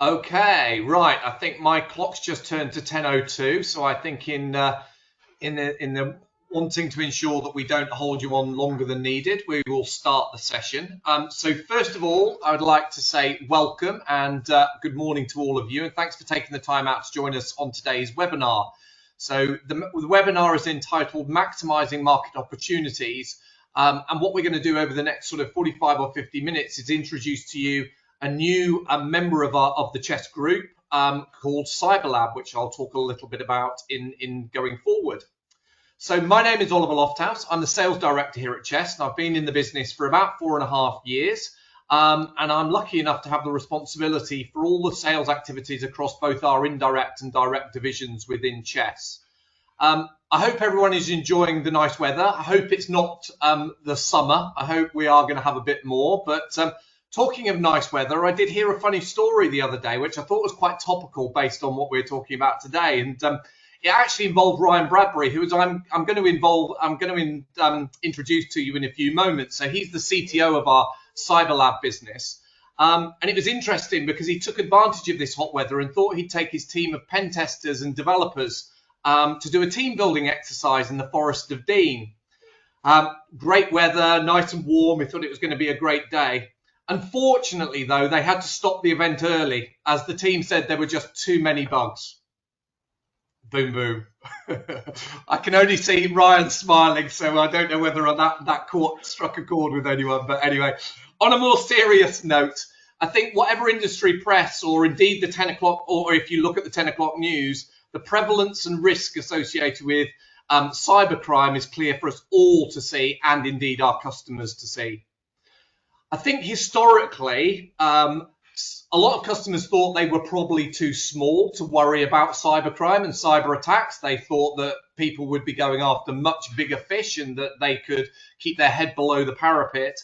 Okay, right. I think my clock's just turned to 10:02, so I think in the wanting to ensure that we don't hold you on longer than needed, we will start the session. So first of all, I would like to say welcome and good morning to all of you, and thanks for taking the time out to join us on today's webinar. So the webinar is entitled Maximising Market Opportunities, and what we're going to do over the next sort of 45 or 50 minutes is introduce to you a new member of the Chess group called CyberLab, which I'll talk a little bit about in going forward. So my name is Oliver Lofthouse. I'm the sales director here at Chess, and I've been in the business for about 4.5 years. And I'm lucky enough to have the responsibility for all the sales activities across both our indirect and direct divisions within Chess. I hope everyone is enjoying the nice weather. I hope it's not the summer. I hope we are going to have a bit more, but talking of nice weather, I did hear a funny story the other day, which I thought was quite topical based on what we're talking about today. And it actually involved Ryan Bradbury, who I'm going to introduce to you in a few moments. So he's the CTO of our CyberLab business. And it was interesting because he took advantage of this hot weather and thought he'd take his team of pen testers and developers to do a team building exercise in the Forest of Dean. Great weather, nice and warm. He thought it was going to be a great day. Unfortunately, though, they had to stop the event early as the team said there were just too many bugs. Boom, boom. I can only see Ryan smiling, so I don't know whether that struck a chord with anyone. But anyway, on a more serious note, I think whatever industry press or indeed the 10 o'clock, or if you look at the 10 o'clock news, the prevalence and risk associated with cybercrime is clear for us all to see and indeed our customers to see. I think historically, a lot of customers thought they were probably too small to worry about cybercrime and cyber attacks. They thought that people would be going after much bigger fish and that they could keep their head below the parapet.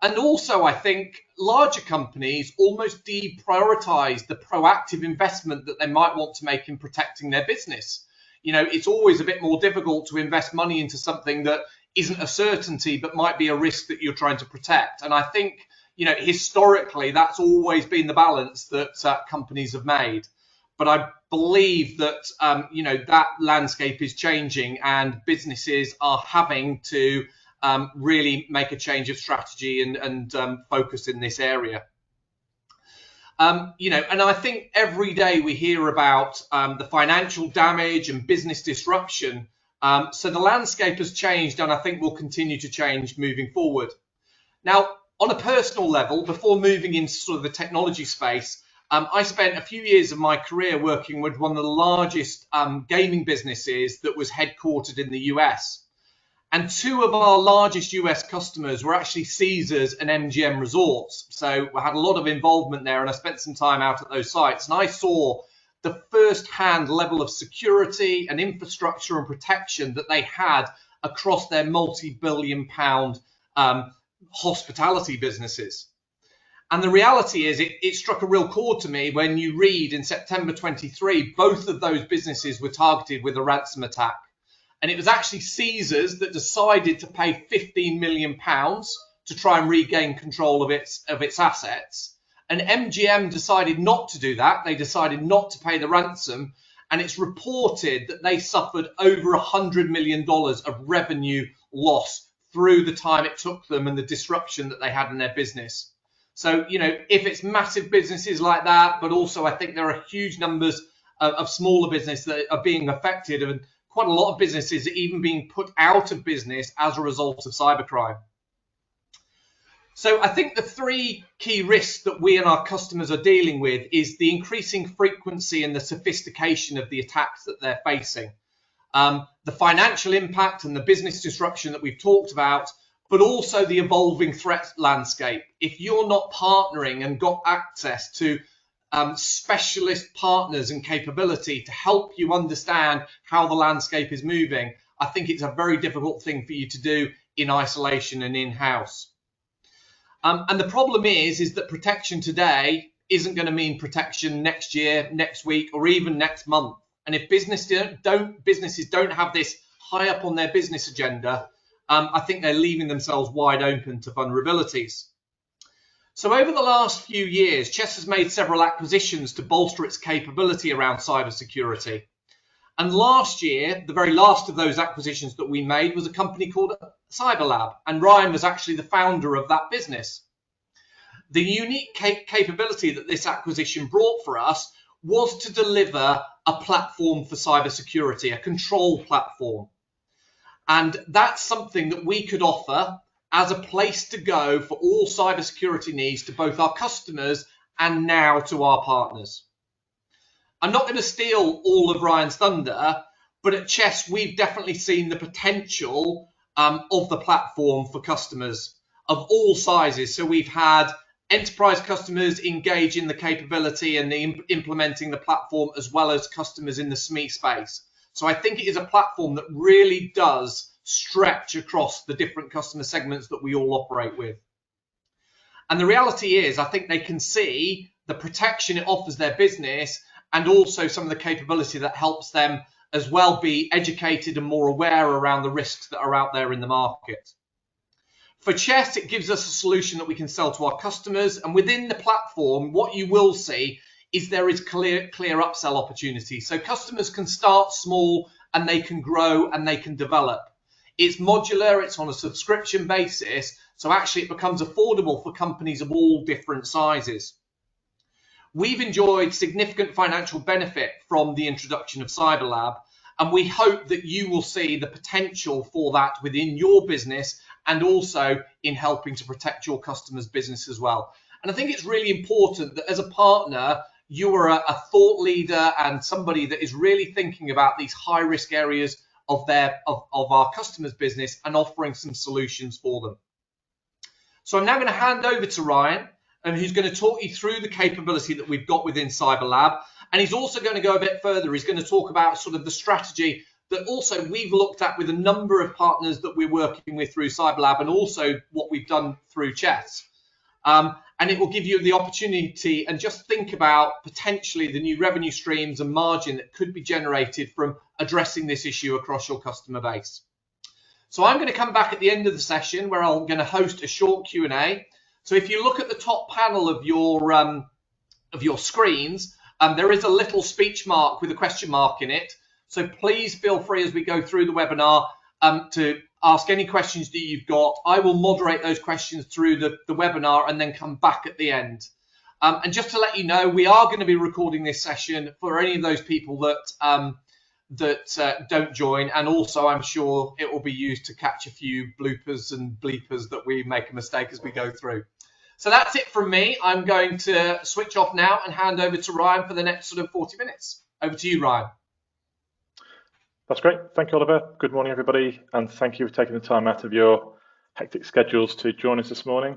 And also, I think larger companies almost deprioritize the proactive investment that they might want to make in protecting their business. You know, it's always a bit more difficult to invest money into something that isn't a certainty, but might be a risk that you're trying to protect. And I think, you know, historically, that's always been the balance that companies have made. But I believe that, you know, that landscape is changing and businesses are having to really make a change of strategy and focus in this area. You know, and I think every day we hear about the financial damage and business disruption. So the landscape has changed and I think will continue to change moving forward. Now, on a personal level, before moving into sort of the technology space, I spent a few years of my career working with one of the largest gaming businesses that was headquartered in the US. And two of our largest US customers were actually Caesars and MGM Resorts. So I had a lot of involvement there and I spent some time out at those sites. And I saw the first-hand level of security and infrastructure and protection that they had across their multi-billion-pound hospitality businesses. And the reality is it struck a real chord to me when you read in September 23, both of those businesses were targeted with a ransom attack. And it was actually Caesars that decided to pay £15 million to try and regain control of its assets. And MGM decided not to do that. They decided not to pay the ransom. And it's reported that they suffered over $100 million of revenue loss through the time it took them and the disruption that they had in their business. So, you know, if it's massive businesses like that, but also I think there are huge numbers of smaller businesses that are being affected, and quite a lot of businesses are even being put out of business as a result of cybercrime. So I think the three key risks that we and our customers are dealing with is the increasing frequency and the sophistication of the attacks that they're facing, the financial impact and the business disruption that we've talked about, but also the evolving threat landscape. If you're not partnering and got access to specialist partners and capability to help you understand how the landscape is moving, I think it's a very difficult thing for you to do in isolation and in-house. And the problem is that protection today isn't going to mean protection next year, next week, or even next month. And if businesses don't have this high up on their business agenda, I think they're leaving themselves wide open to vulnerabilities. So over the last few years, Chess has made several acquisitions to bolster its capability around cybersecurity. And last year, the very last of those acquisitions that we made was a company called CyberLab, and Ryan was actually the founder of that business. The unique capability that this acquisition brought for us was to deliver a platform for cybersecurity, a control platform. And that's something that we could offer as a place to go for all cybersecurity needs to both our customers and now to our partners. I'm not going to steal all of Ryan's thunder, but at Chess, we've definitely seen the potential of the platform for customers of all sizes. So we've had enterprise customers engage in the capability and implementing the platform, as well as customers in the SME space. So I think it is a platform that really does stretch across the different customer segments that we all operate with. And the reality is, I think they can see the protection it offers their business and also some of the capability that helps them as well be educated and more aware around the risks that are out there in the market. For Chess, it gives us a solution that we can sell to our customers, and within the platform, what you will see is there is clear upsell opportunities. So customers can start small and they can grow and they can develop. It's modular, it's on a subscription basis, so actually it becomes affordable for companies of all different sizes. We've enjoyed significant financial benefit from the introduction of CyberLab, and we hope that you will see the potential for that within your business and also in helping to protect your customers' business as well. And I think it's really important that as a partner, you are a thought leader and somebody that is really thinking about these high-risk areas of our customers' business and offering some solutions for them. So I'm now going to hand over to Ryan, and who's going to talk you through the capability that we've got within CyberLab. And he's also going to go a bit further. He's going to talk about sort of the strategy that also we've looked at with a number of partners that we're working with through CyberLab, and also what we've done through Chess. And it will give you the opportunity and just think about potentially the new revenue streams and margin that could be generated from addressing this issue across your customer base. So I'm going to come back at the end of the session where I'm going to host a short Q&A. So if you look at the top panel of your screens, there is a little speech mark with a question mark in it. So please feel free as we go through the webinar to ask any questions that you've got. I will moderate those questions through the webinar and then come back at the end. And just to let you know, we are going to be recording this session for any of those people that don't join, and also I'm sure it will be used to catch a few bloopers and bleepers that we make a mistake as we go through. So that's it from me. I'm going to switch off now and hand over to Ryan for the next sort of 40 minutes. Over to you, Ryan. That's great. Thank you, Oliver. Good morning, everybody. And thank you for taking the time out of your hectic schedules to join us this morning.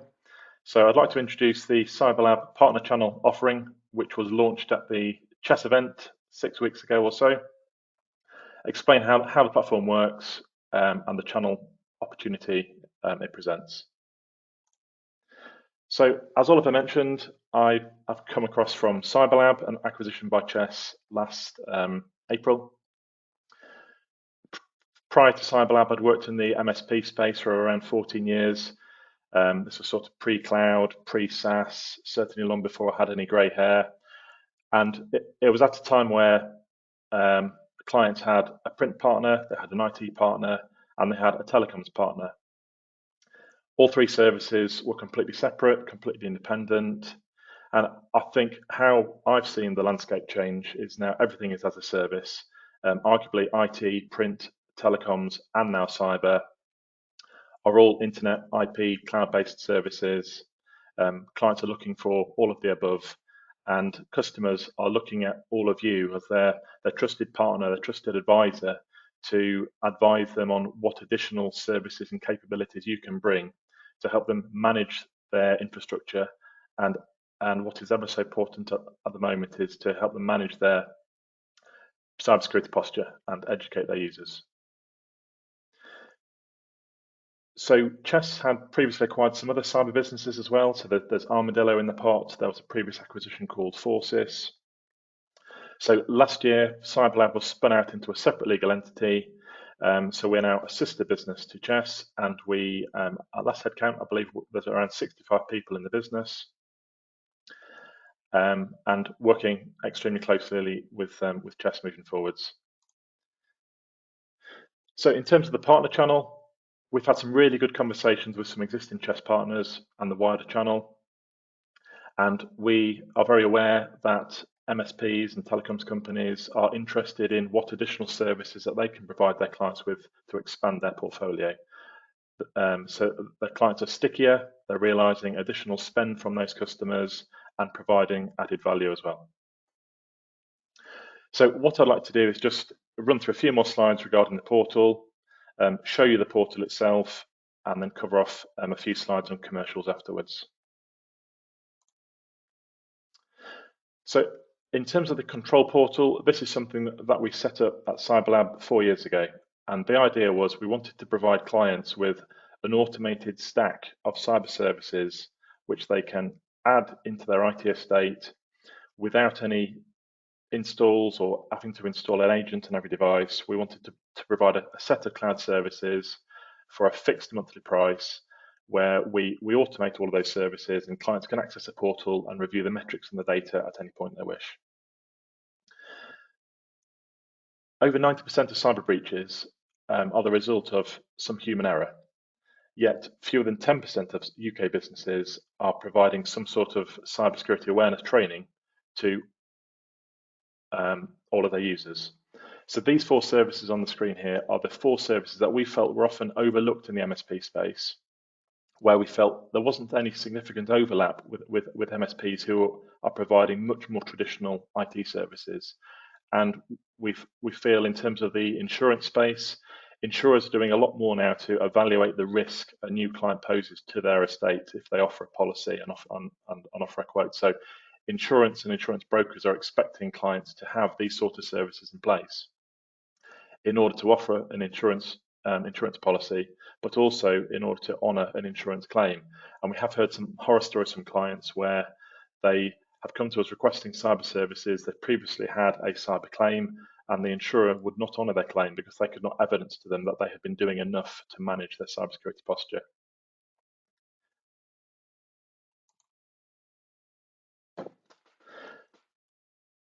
So I'd like to introduce the CyberLab Partner Channel offering, which was launched at the Chess event 6 weeks ago or so. Explain how the platform works and the channel opportunity it presents. So as Oliver mentioned, I've come across from CyberLab, an acquisition by Chess last April. Prior to CyberLab, I'd worked in the MSP space for around 14 years. This was sort of pre-cloud, pre-SaaS, certainly long before I had any grey hair. And it was at a time where clients had a print partner, they had an IT partner, and they had a telecoms partner. All three services were completely separate, completely independent. And I think how I've seen the landscape change is now everything is as a service. Arguably IT, print, telecoms, and now cyber are all internet, IP, cloud-based services. Clients are looking for all of the above, and customers are looking at all of you as their trusted partner, their trusted advisor, to advise them on what additional services and capabilities you can bring to help them manage their infrastructure, and what is ever so important at the moment is to help them manage their cybersecurity posture and educate their users. So Chess had previously acquired some other cyber businesses as well. So there's Armadillo in the pot. There was a previous acquisition called Forces. So last year, CyberLab was spun out into a separate legal entity, So we're now a sister business to Chess, and we, at last head count, I believe there's around 65 people in the business, and working extremely closely with Chess moving forwards. So in terms of the partner channel, we've had some really good conversations with some existing Chess partners and the wider channel. And we are very aware that MSPs and telecoms companies are interested in what additional services that they can provide their clients with to expand their portfolio. So their clients are stickier, they're realizing additional spend from those customers and providing added value as well. So what I'd like to do is just run through a few more slides regarding the portal, show you the portal itself, and then cover off a few slides on commercials afterwards. So in terms of the control portal, this is something that we set up at CyberLab 4 years ago. And the idea was we wanted to provide clients with an automated stack of cyber services which they can add into their IT estate without any installs or having to install an agent on every device. We wanted to provide a set of cloud services for a fixed monthly price where we automate all of those services and clients can access a portal and review the metrics and the data at any point they wish. Over 90% of cyber breaches are the result of some human error, yet fewer than 10% of UK businesses are providing some sort of cybersecurity awareness training to all of their users. So these 4 services on the screen here are the 4 services that we felt were often overlooked in the MSP space, where we felt there wasn't any significant overlap with MSPs who are providing much more traditional IT services. And we feel in terms of the insurance space, insurers are doing a lot more now to evaluate the risk a new client poses to their estate if they offer a policy and offer a quote. So insurance and insurance brokers are expecting clients to have these sort of services in place in order to offer an insurance policy, but also in order to honour an insurance claim. And we have heard some horror stories from clients where they have come to us requesting cyber services. They've previously had a cyber claim and the insurer would not honour their claim because they could not evidence to them that they had been doing enough to manage their cybersecurity posture.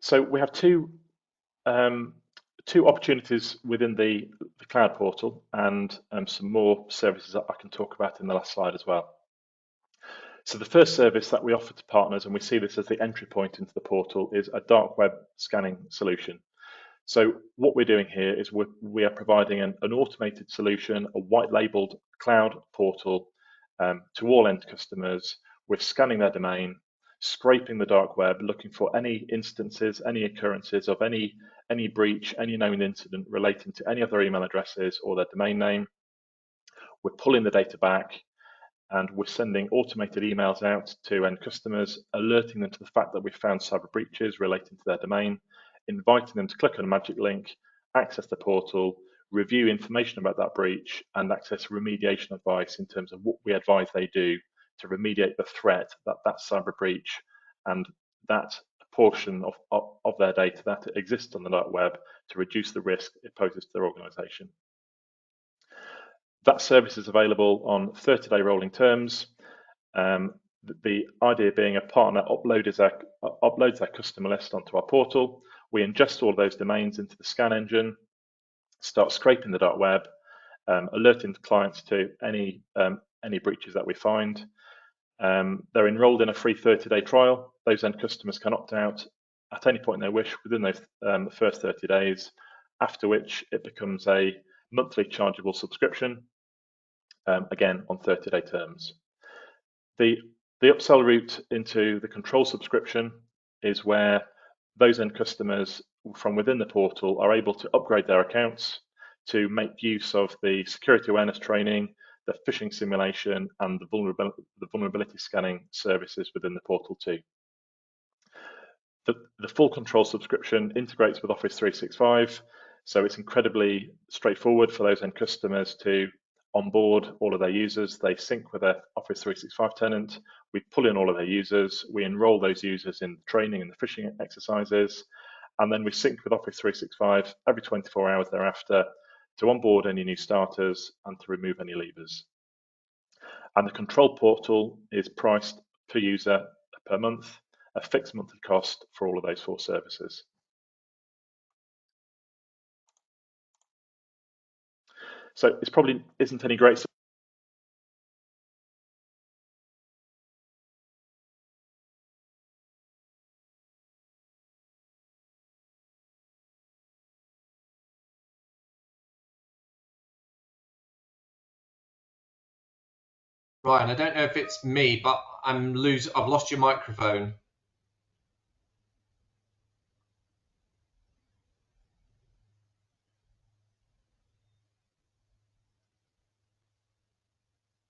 So we have two opportunities within the cloud portal and some more services that I can talk about in the last slide as well. So the first service that we offer to partners, and we see this as the entry point into the portal, is a dark web scanning solution. So what we're doing here is we are providing an automated solution, a white labeled cloud portal to all end customers. We're scanning their domain, scraping the dark web, looking for any instances, any occurrences of any breach, any known incident relating to any of their email addresses or their domain name. We're pulling the data back and we're sending automated emails out to end customers, alerting them to the fact that we've found cyber breaches relating to their domain, inviting them to click on a magic link, access the portal, review information about that breach, and access remediation advice in terms of what we advise they do to remediate the threat that cyber breach and that portion of their data that exists on the dark web to reduce the risk it poses to their organization. That service is available on 30-day rolling terms. The idea being a partner uploads their customer list onto our portal. We ingest all of those domains into the scan engine, start scraping the dark web, alerting clients to any breaches that we find. They're enrolled in a free 30-day trial. Those end customers can opt out at any point they wish within those the first 30 days, after which it becomes a monthly chargeable subscription, again on 30-day terms. The upsell route into the control subscription is where those end customers from within the portal are able to upgrade their accounts to make use of the security awareness training, the phishing simulation, and the vulnerability scanning services within the portal too. The full control subscription integrates with Office 365, so it's incredibly straightforward for those end customers to onboard all of their users. They sync with their Office 365 tenant. We pull in all of their users. We enroll those users in training and the phishing exercises, and then we sync with Office 365 every 24 hours thereafter to onboard any new starters and to remove any leavers. And the control portal is priced per user per month, a fixed monthly cost for all of those 4 services. So it probably isn't any great. Ryan, I don't know if it's me, but I've lost your microphone.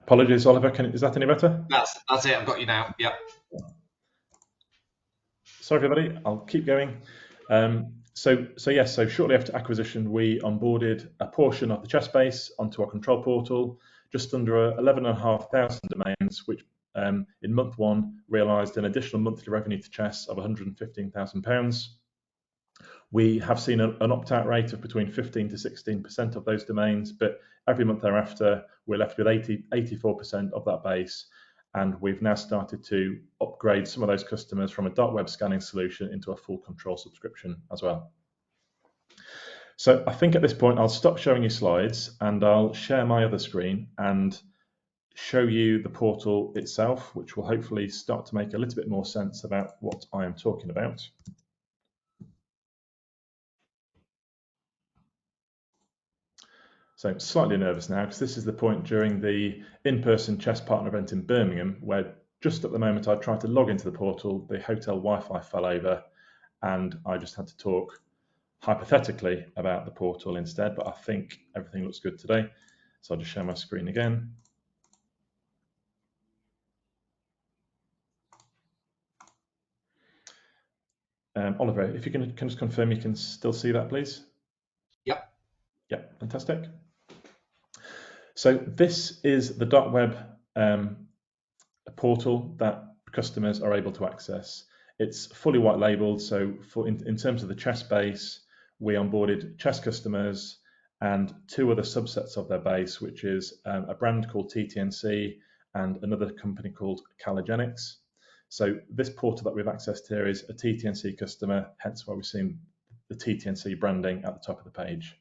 Apologies, Oliver. Is that any better? That's it. I've got you now. Yep. Sorry, everybody. I'll keep going. So shortly after acquisition, we onboarded a portion of the Chess base onto our control portal, just under 11,500 domains, which in month 1 realised an additional monthly revenue to Chess of £115,000. We have seen an opt-out rate of between 15 to 16% of those domains, but every month thereafter, we're left with 84% of that base. And we've now started to upgrade some of those customers from a dark web scanning solution into a full control subscription as well. So I think at this point, I'll stop showing you slides and I'll share my other screen and show you the portal itself, which will hopefully start to make a little bit more sense about what I am talking about. So I'm slightly nervous now because this is the point during the in-person Chess Partner event in Birmingham where just at the moment I tried to log into the portal, the hotel Wi-Fi fell over and I just had to talk hypothetically about the portal instead, but I think everything looks good today. So I'll just share my screen again. Oliver, if you can just confirm you can still see that, please. Yep. Yeah, fantastic. So this is the dark web portal that customers are able to access. It's fully white labeled, so in terms of the Chess base, we onboarded Chess customers and 2 other subsets of their base, which is a brand called TTNC and another company called Calogenix. So this portal that we've accessed here is a TTNC customer, hence why we've seen the TTNC branding at the top of the page.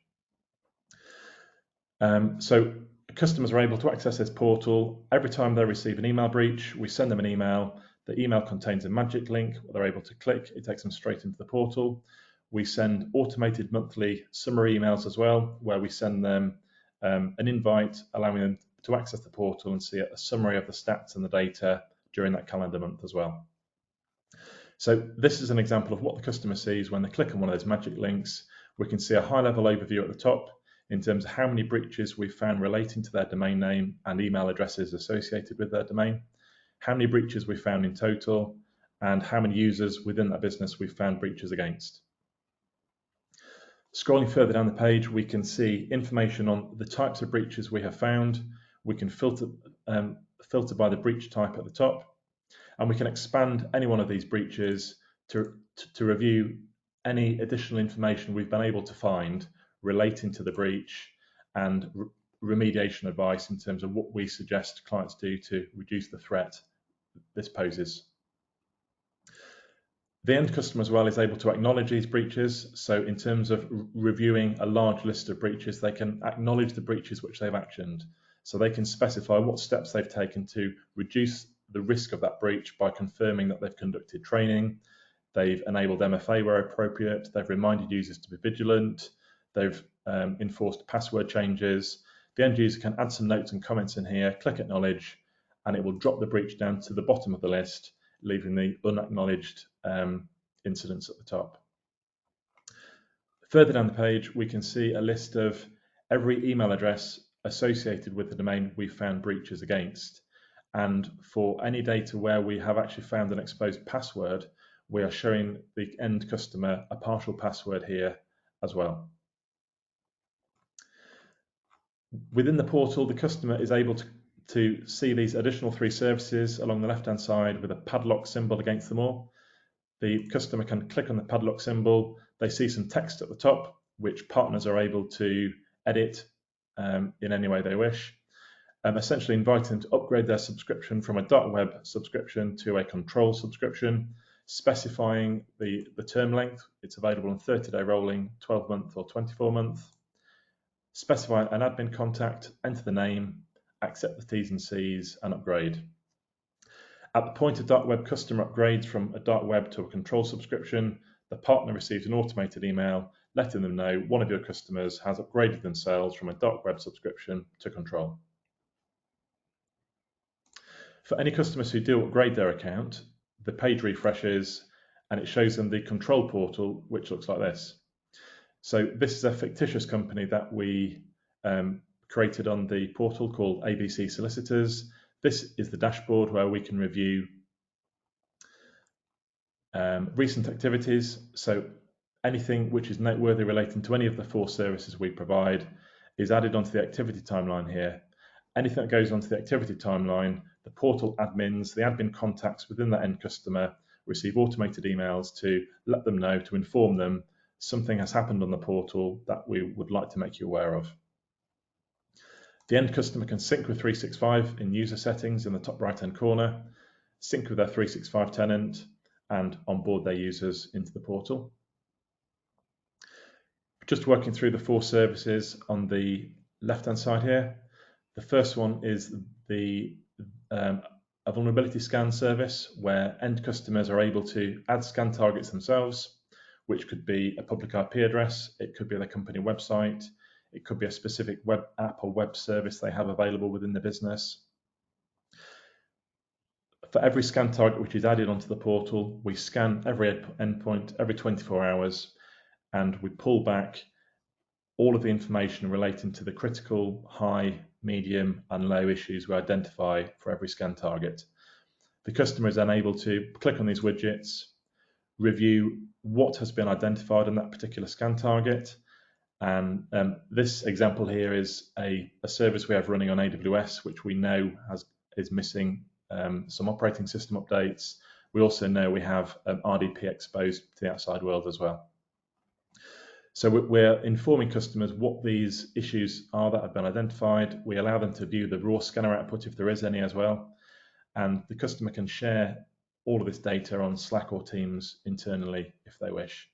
So customers are able to access this portal. Every time they receive an email breach, we send them an email. The email contains a magic link where they're able to click. It takes them straight into the portal. We send automated monthly summary emails as well, where we send them an invite, allowing them to access the portal and see a summary of the stats and the data during that calendar month as well. So this is an example of what the customer sees when they click on one of those magic links. We can see a high-level overview at the top in terms of how many breaches we've found relating to their domain name and email addresses associated with their domain, how many breaches we found in total, and how many users within that business we've found breaches against. Scrolling further down the page, we can see information on the types of breaches we have found. We can filter by the breach type at the top, and we can expand any one of these breaches to review any additional information we've been able to find relating to the breach and remediation advice in terms of what we suggest clients do to reduce the threat this poses. The end customer as well is able to acknowledge these breaches. So in terms of reviewing a large list of breaches, they can acknowledge the breaches which they've actioned. So they can specify what steps they've taken to reduce the risk of that breach by confirming that they've conducted training, they've enabled MFA where appropriate, they've reminded users to be vigilant, they've enforced password changes. The end user can add some notes and comments in here, click acknowledge, and it will drop the breach down to the bottom of the list, leaving the unacknowledged incidents at the top. Further down the page, we can see a list of every email address associated with the domain we found breaches against. And for any data where we have actually found an exposed password, we are showing the end customer a partial password here as well. Within the portal, the customer is able to see these additional 3 services along the left-hand side with a padlock symbol against them all. The customer can click on the padlock symbol. They see some text at the top, which partners are able to edit in any way they wish. Essentially inviting them to upgrade their subscription from a dark web subscription to a control subscription, specifying the term length. It's available on 30-day rolling, 12-month or 24-month. Specify an admin contact, enter the name, accept the T's and C's, and upgrade. At the point a dark web customer upgrades from a dark web to a control subscription, the partner receives an automated email letting them know one of your customers has upgraded themselves from a dark web subscription to control. For any customers who do upgrade their account, the page refreshes and it shows them the control portal, which looks like this. So this is a fictitious company that we created on the portal called ABC Solicitors. This is the dashboard where we can review recent activities. So anything which is noteworthy relating to any of the 4 services we provide is added onto the activity timeline here. Anything that goes onto the activity timeline, the portal admins, the admin contacts within that end customer receive automated emails to let them know, to inform them something has happened on the portal that we would like to make you aware of. The end customer can sync with 365 in user settings in the top right-hand corner, sync with their 365 tenant, and onboard their users into the portal. Just working through the 4 services on the left-hand side here. The first one is a vulnerability scan service where end customers are able to add scan targets themselves, which could be a public IP address, it could be their company website, it could be a specific web app or web service they have available within the business. For every scan target which is added onto the portal, we scan every endpoint every 24 hours and we pull back all of the information relating to the critical, high, medium and low issues we identify for every scan target. The customer is then able to click on these widgets, review what has been identified on that particular scan target. And this example here is a service we have running on AWS, which we know is missing some operating system updates. We also know we have RDP exposed to the outside world as well. So we're informing customers what these issues are that have been identified. We allow them to view the raw scanner output if there is any as well. And the customer can share all of this data on Slack or Teams internally if they wish.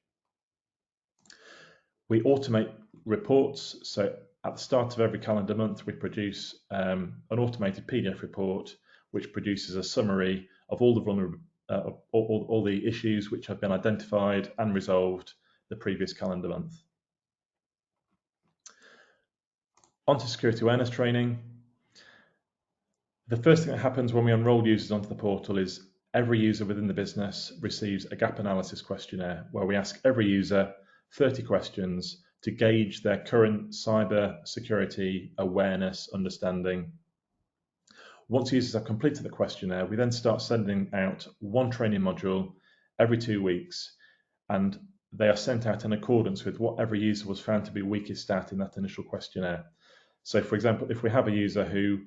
We automate reports. So at the start of every calendar month, we produce an automated PDF report, which produces a summary of all the issues which have been identified and resolved the previous calendar month. On to security awareness training. The first thing that happens when we enroll users onto the portal is every user within the business receives a gap analysis questionnaire where we ask every user 30 questions to gauge their current cyber security awareness understanding. Once users have completed the questionnaire, we then start sending out one training module every 2 weeks, and they are sent out in accordance with what every user was found to be weakest at in that initial questionnaire. So for example, if we have a user who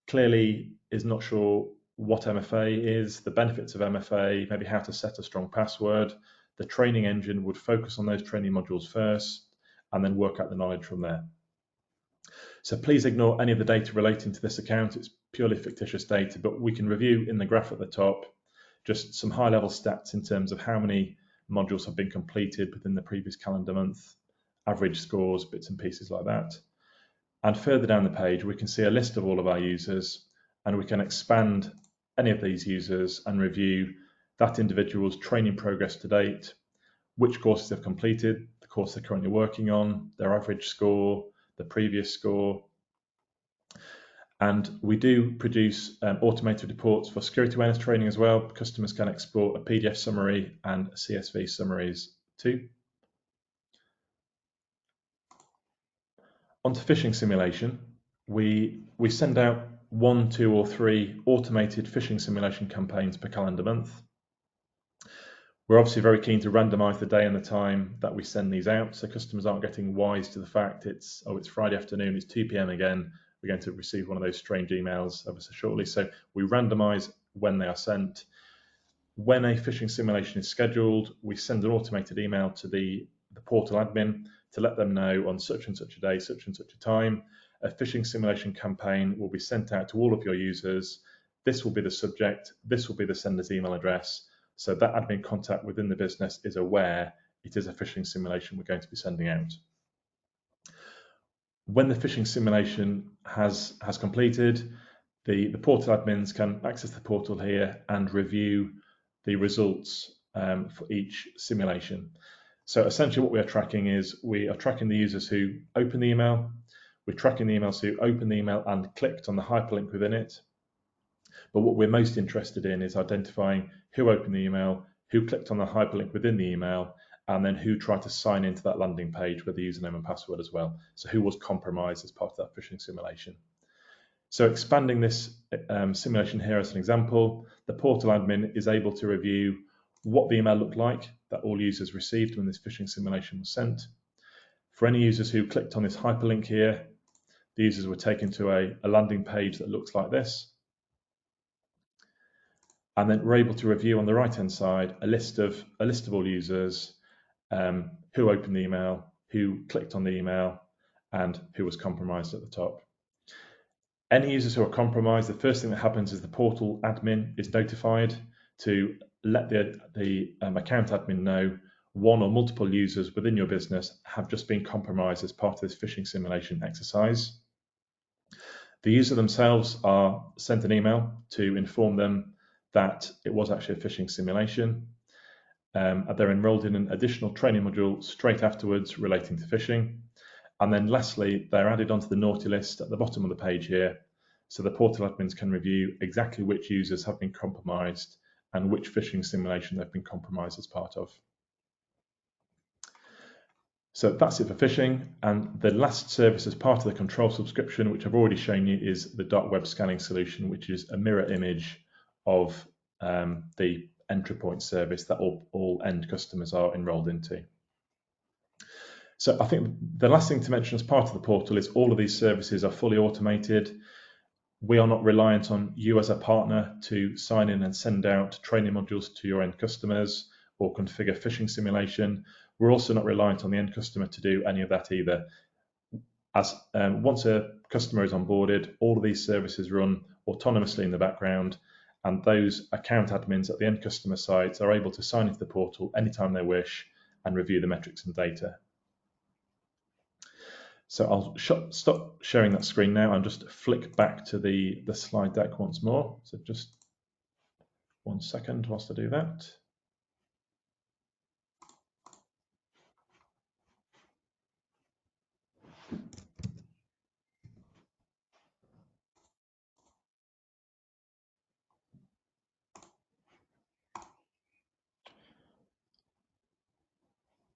clearly is not sure what MFA is, the benefits of MFA, maybe how to set a strong password, the training engine would focus on those training modules first and then work out the knowledge from there. So please ignore any of the data relating to this account. It's purely fictitious data, but we can review in the graph at the top just some high-level stats in terms of how many modules have been completed within the previous calendar month, average scores, bits and pieces like that. And further down the page, we can see a list of all of our users, and we can expand any of these users and review that individual's training progress to date, which courses they've completed, the course they're currently working on, their average score, the previous score. And we do produce automated reports for security awareness training as well. Customers can export a PDF summary and CSV summaries too. On to phishing simulation, we send out 1, 2 or 3 automated phishing simulation campaigns per calendar month. We're obviously very keen to randomize the day and the time that we send these out, so customers aren't getting wise to the fact it's Friday afternoon, it's 2 p.m. again, we're going to receive one of those strange emails ever so shortly. So we randomize when they are sent. When a phishing simulation is scheduled, we send an automated email to the the portal admin to let them know on such and such a day, such and such a time, a phishing simulation campaign will be sent out to all of your users. This will be the subject, this will be the sender's email address, so that admin contact within the business is aware it is a phishing simulation we're going to be sending out. When the phishing simulation has completed, the portal admins can access the portal here and review the results for each simulation. So essentially what we are tracking is we are tracking the users who open the email, we're tracking the emails who opened the email and clicked on the hyperlink within it. But what we're most interested in is identifying who opened the email, who clicked on the hyperlink within the email, and then who tried to sign into that landing page with the username and password as well. So who was compromised as part of that phishing simulation. So expanding this simulation here as an example, the portal admin is able to review what the email looked like that all users received when this phishing simulation was sent. For any users who clicked on this hyperlink here, the users were taken to a landing page that looks like this. And then we're able to review on the right-hand side a list of all users who opened the email, who clicked on the email, and who was compromised at the top. Any users who are compromised, the first thing that happens is the portal admin is notified to let the account admin know one or multiple users within your business have just been compromised as part of this phishing simulation exercise. The user themselves are sent an email to inform them that it was actually a phishing simulation. They're enrolled in an additional training module straight afterwards relating to phishing. And then lastly, they're added onto the naughty list at the bottom of the page here, so the portal admins can review exactly which users have been compromised and which phishing simulation they've been compromised as part of. So that's it for phishing. And the last service as part of the control subscription, which I've already shown you, is the dark web scanning solution, which is a mirror image of the entry point service that all end customers are enrolled into. So I think the last thing to mention as part of the portal is all of these services are fully automated. We are not reliant on you as a partner to sign in and send out training modules to your end customers or configure phishing simulation. We're also not reliant on the end customer to do any of that either. As once a customer is onboarded, all of these services run autonomously in the background, and those account admins at the end customer sites are able to sign into the portal anytime they wish and review the metrics and data. So I'll stop sharing that screen now and just flick back to the slide deck once more. So just 1 second whilst I do that.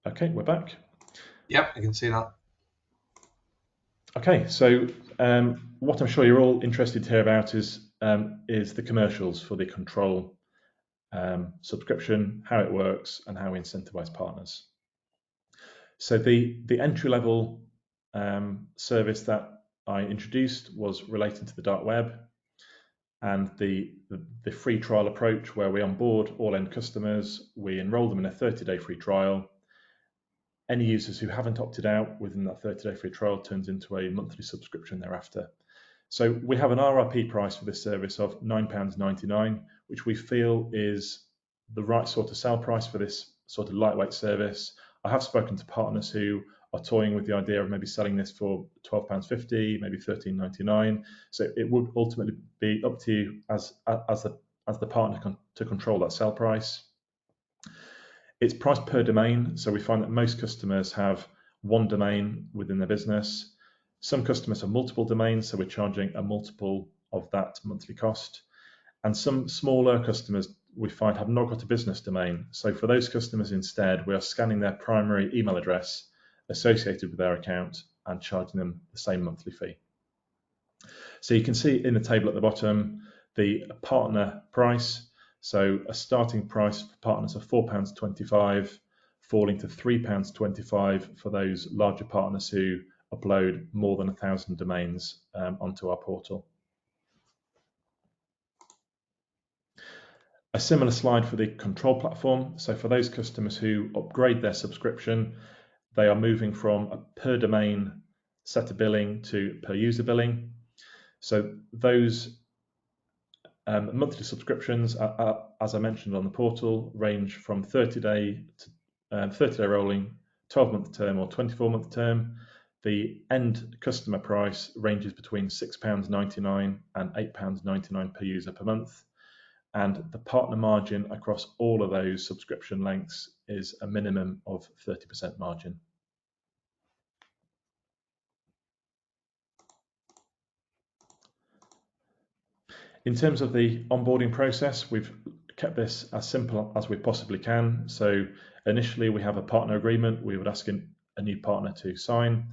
Okay, we're back. Yep, I can see that. Okay, so what I'm sure you're all interested to hear about is the commercials for the control subscription, how it works, and how we incentivize partners. So the entry-level service that I introduced was related to the dark web, and the free trial approach, where we onboard all end customers, we enroll them in a 30-day free trial. Any users who haven't opted out within that 30-day free trial turns into a monthly subscription thereafter. So we have an RRP price for this service of £9.99, which we feel is the right sort of sell price for this sort of lightweight service. I have spoken to partners who are toying with the idea of maybe selling this for £12.50, maybe £13.99. So it would ultimately be up to you as the partner to control that sell price. It's priced per domain, so we find that most customers have one domain within their business. Some customers have multiple domains, so we're charging a multiple of that monthly cost. And some smaller customers we find have not got a business domain. So for those customers instead, we are scanning their primary email address associated with their account and charging them the same monthly fee. So you can see in the table at the bottom the partner price. So a starting price for partners of £4.25, falling to £3.25 for those larger partners who upload more than 1,000 domains onto our portal. A similar slide for the control platform. So for those customers who upgrade their subscription, they are moving from a per domain set of billing to per user billing. So those monthly subscriptions, as I mentioned on the portal, range from 30-day to 30-day rolling, 12-month term or 24-month term. The end customer price ranges between £6.99 and £8.99 per user per month. And the partner margin across all of those subscription lengths is a minimum of 30% margin. In terms of the onboarding process, we've kept this as simple as we possibly can. So initially we have a partner agreement. We would ask a new partner to sign.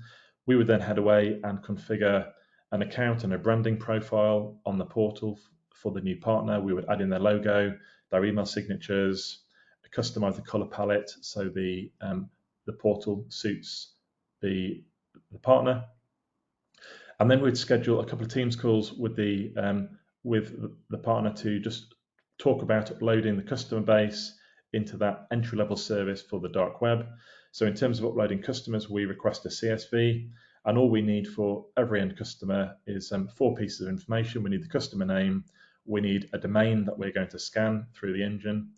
We would then head away and configure an account and a branding profile on the portal for the new partner. We would add in their logo, their email signatures, customize the color palette so the portal suits the partner. And then we'd schedule a couple of Teams calls with the partner to just talk about uploading the customer base into that entry-level service for the dark web. So in terms of uploading customers, we request a CSV, and all we need for every end customer is 4 pieces of information. We need the customer name, we need a domain that we're going to scan through the engine,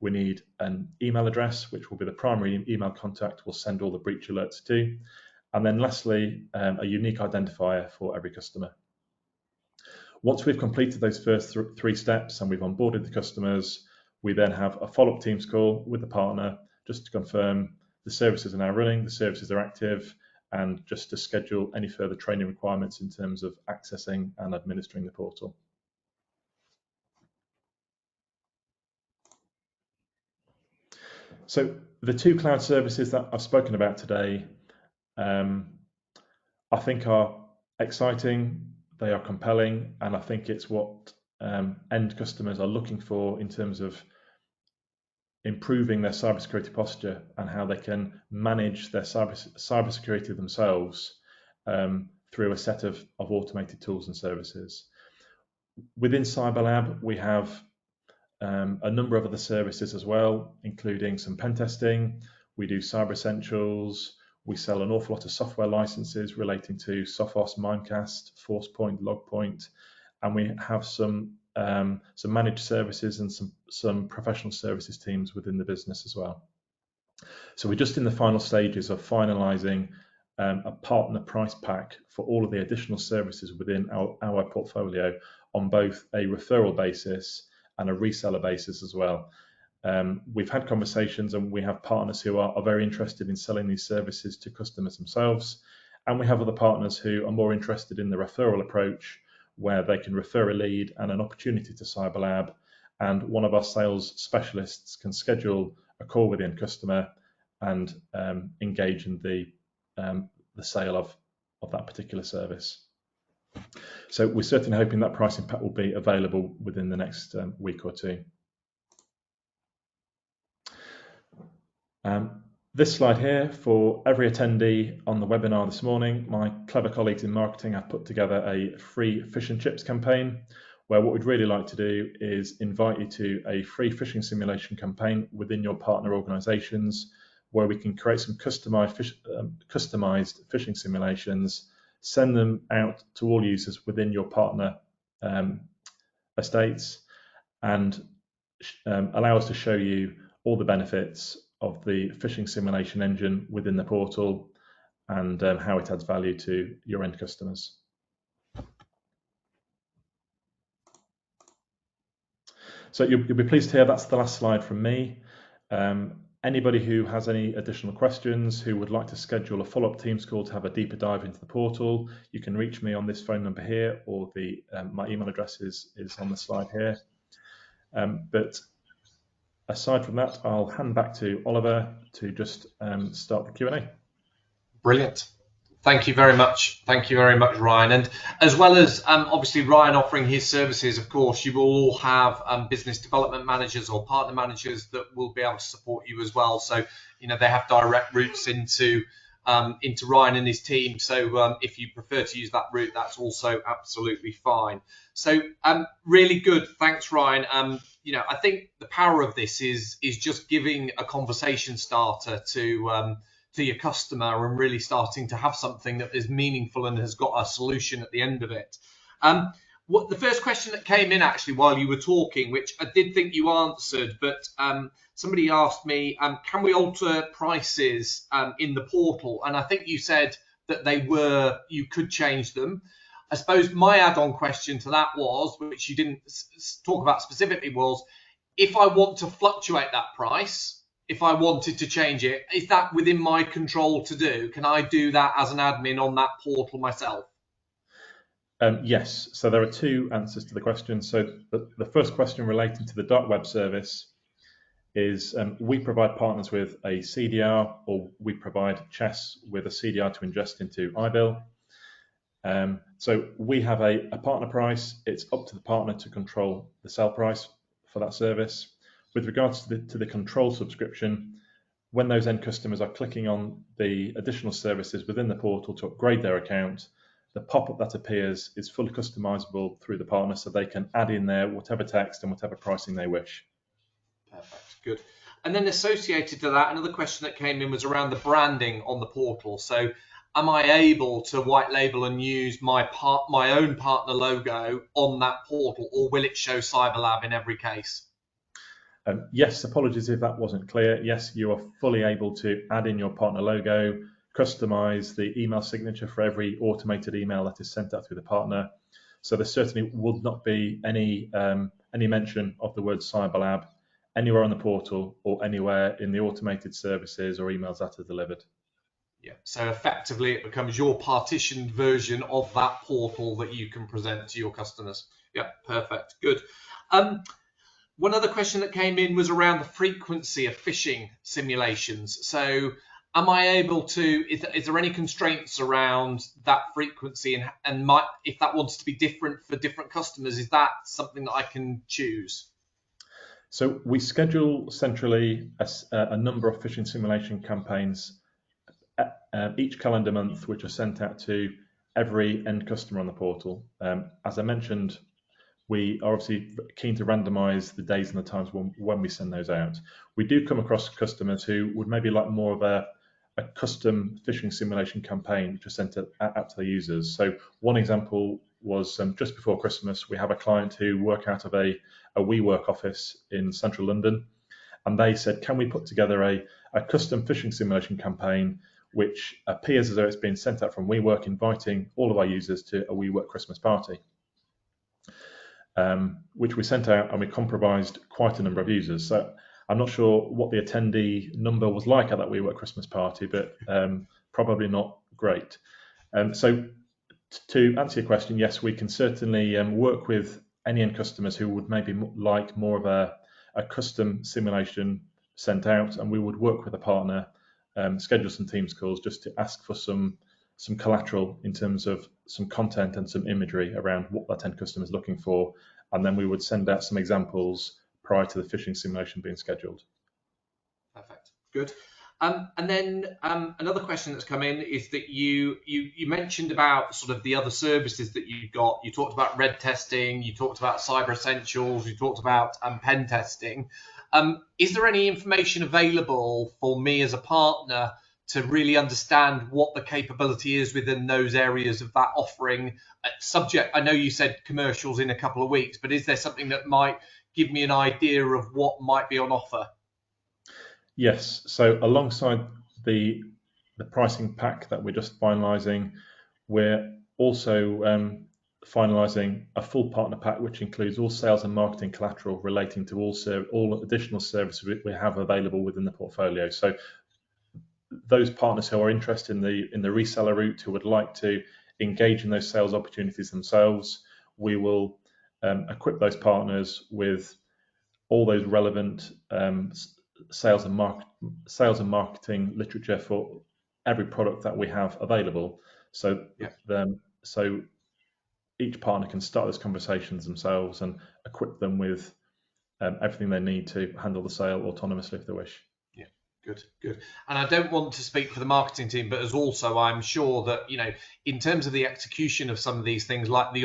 we need an email address, which will be the primary email contact we'll send all the breach alerts to, and then lastly, a unique identifier for every customer. Once we've completed those first 3 steps and we've onboarded the customers, we then have a follow-up Teams call with the partner just to confirm the services are now running, the services are active, and just to schedule any further training requirements in terms of accessing and administering the portal. So the 2 cloud services that I've spoken about today, I think are exciting, they are compelling, and I think it's what end customers are looking for in terms of improving their cybersecurity posture and how they can manage their cybersecurity themselves through a set of automated tools and services. Within CyberLab, we have a number of other services as well, including some pen testing. We do Cyber Essentials. We sell an awful lot of software licenses relating to Sophos, Mimecast, ForcePoint, Logpoint, and we have some managed services and some professional services teams within the business as well. So we're just in the final stages of finalising a partner price pack for all of the additional services within our portfolio on both a referral basis and a reseller basis as well. We've had conversations and we have partners who are very interested in selling these services to customers themselves, and we have other partners who are more interested in the referral approach, where they can refer a lead and an opportunity to CyberLab, and one of our sales specialists can schedule a call with the end customer and engage in the sale of that particular service. So we're certainly hoping that pricing pack will be available within the next week or 2. This slide here, for every attendee on the webinar this morning, my clever colleagues in marketing have put together a free fish and chips campaign, where what we'd really like to do is invite you to a free phishing simulation campaign within your partner organizations, where we can create some customized phishing simulations, send them out to all users within your partner estates, and allow us to show you all the benefits of the phishing simulation engine within the portal and how it adds value to your end customers. So you'll be pleased to hear that's the last slide from me. Anybody who has any additional questions, who would like to schedule a follow-up Teams call to have a deeper dive into the portal, you can reach me on this phone number here, or my email address is on the slide here. But aside from that, I'll hand back to Oliver to just start the Q&A. Brilliant. Thank you very much. Thank you very much, Ryan. And as well as obviously Ryan offering his services, of course, you will all have business development managers or partner managers that will be able to support you as well. So, you know, they have direct routes into Ryan and his team. So if you prefer to use that route, that's also absolutely fine. So really good. Thanks, Ryan. You know, I think the power of this is just giving a conversation starter to to your customer and really starting to have something that is meaningful and has got a solution at the end of it. What the first question that came in actually while you were talking, which I did think you answered, but somebody asked me, can we alter prices in the portal? And I think you said that you could change them. I suppose my add-on question to that was, which you didn't talk about specifically, was if I want to fluctuate that price, if I wanted to change it, is that within my control to do? Can I do that as an admin on that portal myself? Yes, so there are two answers to the question. So the first question relating to the dark web service is we provide partners with a CDR, or we provide Chess with a CDR to ingest into iBill. So we have a partner price. It's up to the partner to control the sell price for that service. With regards to the control subscription, when those end customers are clicking on the additional services within the portal to upgrade their account, the pop-up that appears is fully customizable through the partner, so they can add in there whatever text and whatever pricing they wish. Perfect, good. And then associated to that, another question that came in was around the branding on the portal. So am I able to white label and use my own partner logo on that portal, or will it show CyberLab in every case? Yes, apologies if that wasn't clear. Yes, you are fully able to add in your partner logo, customize the email signature for every automated email that is sent out through the partner. So there certainly would not be any mention of the word CyberLab anywhere on the portal or anywhere in the automated services or emails that are delivered. Yeah, so effectively it becomes your partitioned version of that portal that you can present to your customers. Yeah, perfect, good. One other question that came in was around the frequency of phishing simulations. So am I able to, is there any constraints around that frequency, and if that wants to be different for different customers, is that something that I can choose? So we schedule centrally a number of phishing simulation campaigns each calendar month, which are sent out to every end customer on the portal. As I mentioned, we are obviously keen to randomize the days and the times when we send those out. We do come across customers who would maybe like more of a custom phishing simulation campaign, which is sent out to the users. So one example was just before Christmas, we have a client who work out of a WeWork office in central London, and they said, can we put together a custom phishing simulation campaign which appears as though it's been sent out from WeWork, inviting all of our users to a WeWork Christmas party, which we sent out, and we compromised quite a number of users. So I'm not sure what the attendee number was like at that WeWork Christmas party, but probably not great. So to answer your question, yes, we can certainly work with any end customers who would maybe like more of a custom simulation sent out, and we would work with a partner, schedule some Teams calls just to ask for some collateral in terms of some content and some imagery around what that end customer is looking for, and then we would send out some examples prior to the phishing simulation being scheduled. Perfect, good. And then another question that's come in is that you mentioned about sort of the other services that you've got. You talked about red testing, you talked about cyber essentials, you talked about pen testing. Is there any information available for me as a partner to really understand what the capability is within those areas of that offering? Subject, I know you said commercials in a couple of weeks, but is there something that might give me an idea of what might be on offer? Yes, so alongside the pricing pack that we're just finalising, we're also finalising a full partner pack, which includes all sales and marketing collateral relating to all additional services we have available within the portfolio. So those partners who are interested in the reseller route, who would like to engage in those sales opportunities themselves, we will equip those partners with all those relevant sales and marketing literature for every product that we have available. So so each partner can start those conversations themselves and equip them with everything they need to handle the sale autonomously if they wish. Yeah, good. And I don't want to speak for the marketing team, but as also I'm sure that, in terms of the execution of some of these things, like the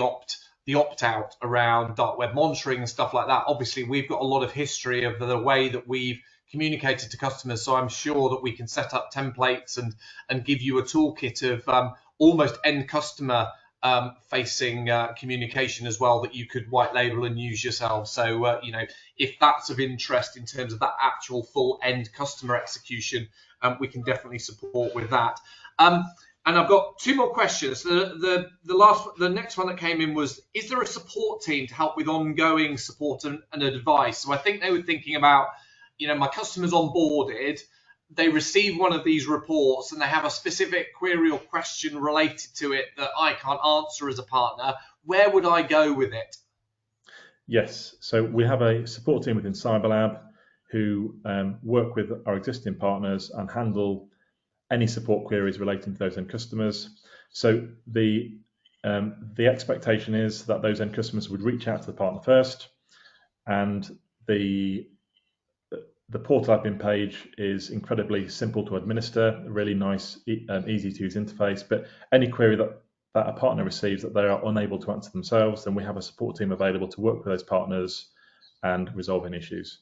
opt-out around dark web monitoring and stuff like that, obviously we've got a lot of history of the way that we've communicated to customers. So I'm sure that we can set up templates and give you a toolkit of almost end customer facing communication as well that you could white label and use yourself. So if that's of interest in terms of that actual full end customer execution, we can definitely support with that. And I've got two more questions. The next one that came in was, is there a support team to help with ongoing support and advice? So I think they were thinking about, my customers onboarded, they receive one of these reports and they have a specific query or question related to it that I can't answer as a partner. Where would I go with it? Yes, so we have a support team within CyberLab who work with our existing partners and handle any support queries relating to those end customers. So the expectation is that those end customers would reach out to the partner first, and the portal admin page is incredibly simple to administer, a really nice, easy to use interface. But any query that a partner receives that they are unable to answer themselves, then we have a support team available to work with those partners and resolve any issues.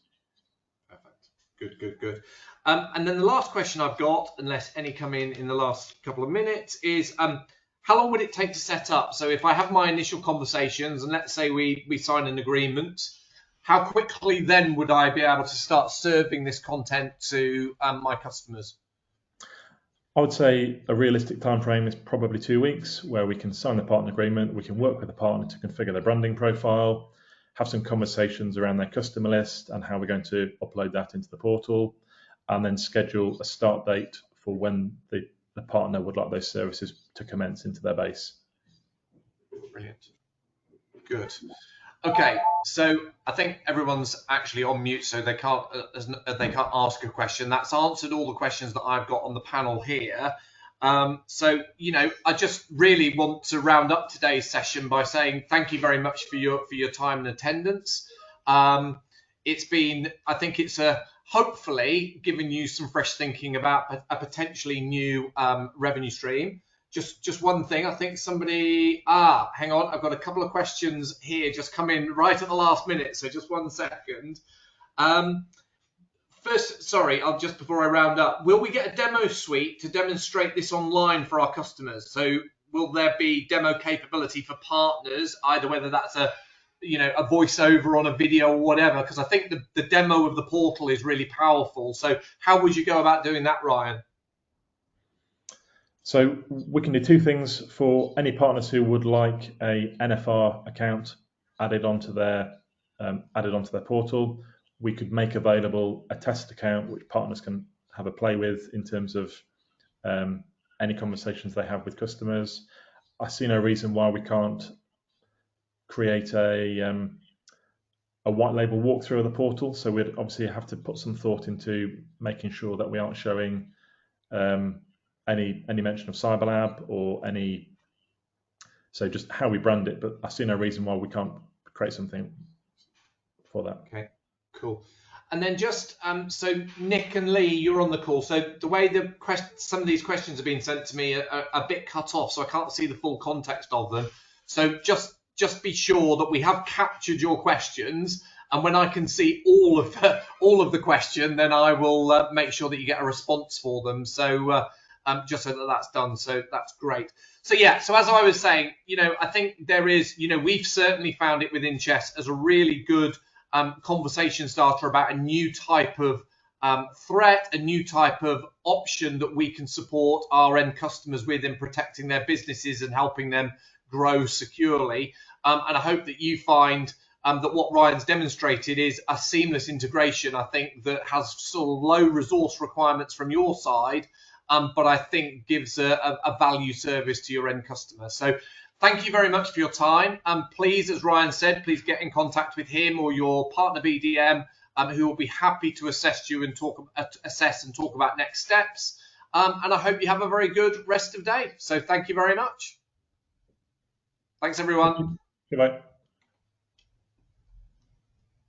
Perfect. Good. And then the last question I've got, unless any come in the last couple of minutes, is how long would it take to set up? So if I have my initial conversations and let's say we sign an agreement, how quickly then would I be able to start serving this content to my customers? I would say a realistic time frame is probably 2 weeks, where we can sign the partner agreement, we can work with the partner to configure their branding profile, have some conversations around their customer list and how we're going to upload that into the portal, and then schedule a start date for when the partner would like those services to commence into their base. Brilliant. Good. Okay, so I think everyone's actually on mute, so they can't ask a question. That's answered all the questions that I've got on the panel here. So I just really want to round up today's session by saying thank you very much for your time and attendance. It's been, I think it's hopefully given you some fresh thinking about a potentially new revenue stream. Just one thing, I think somebody, hang on, I've got a couple of questions here just come in right at the last minute, so just 1 second. First, sorry, just before I round up, will we get a demo suite to demonstrate this online for our customers? So will there be demo capability for partners, either whether that's a voiceover on a video or whatever? Because I think the demo of the portal is really powerful. So how would you go about doing that, Ryan? So we can do two things for any partners who would like a NFR account added onto their portal. We could make available a test account which partners can have a play with in terms of any conversations they have with customers. I see no reason why we can't create a white label walkthrough of the portal. So we'd obviously have to put some thought into making sure that we aren't showing any mention of CyberLab or so just how we brand it. But I see no reason why we can't create something for that. Okay, cool. And then just so Nick and Lee, you're on the call. So the way some of these questions are being sent to me are a bit cut off, so I can't see the full context of them. So just be sure that we have captured your questions, and when I can see all of the question, then I will make sure that you get a response for them. So just so that that's done. So that's great. So yeah, so as I was saying, I think there is, we've certainly found it within Chess as a really good conversation starter about a new type of threat, a new type of option that we can support our end customers with in protecting their businesses and helping them grow securely. And I hope that you find that what Ryan's demonstrated is a seamless integration, I think, that has sort of low resource requirements from your side, but I think gives a value service to your end customer. So thank you very much for your time. Please, as Ryan said, please get in contact with him or your partner BDM, who will be happy to assess you and assess and talk about next steps. And I hope you have a very good rest of the day. So thank you very much. Thanks, everyone. Goodbye.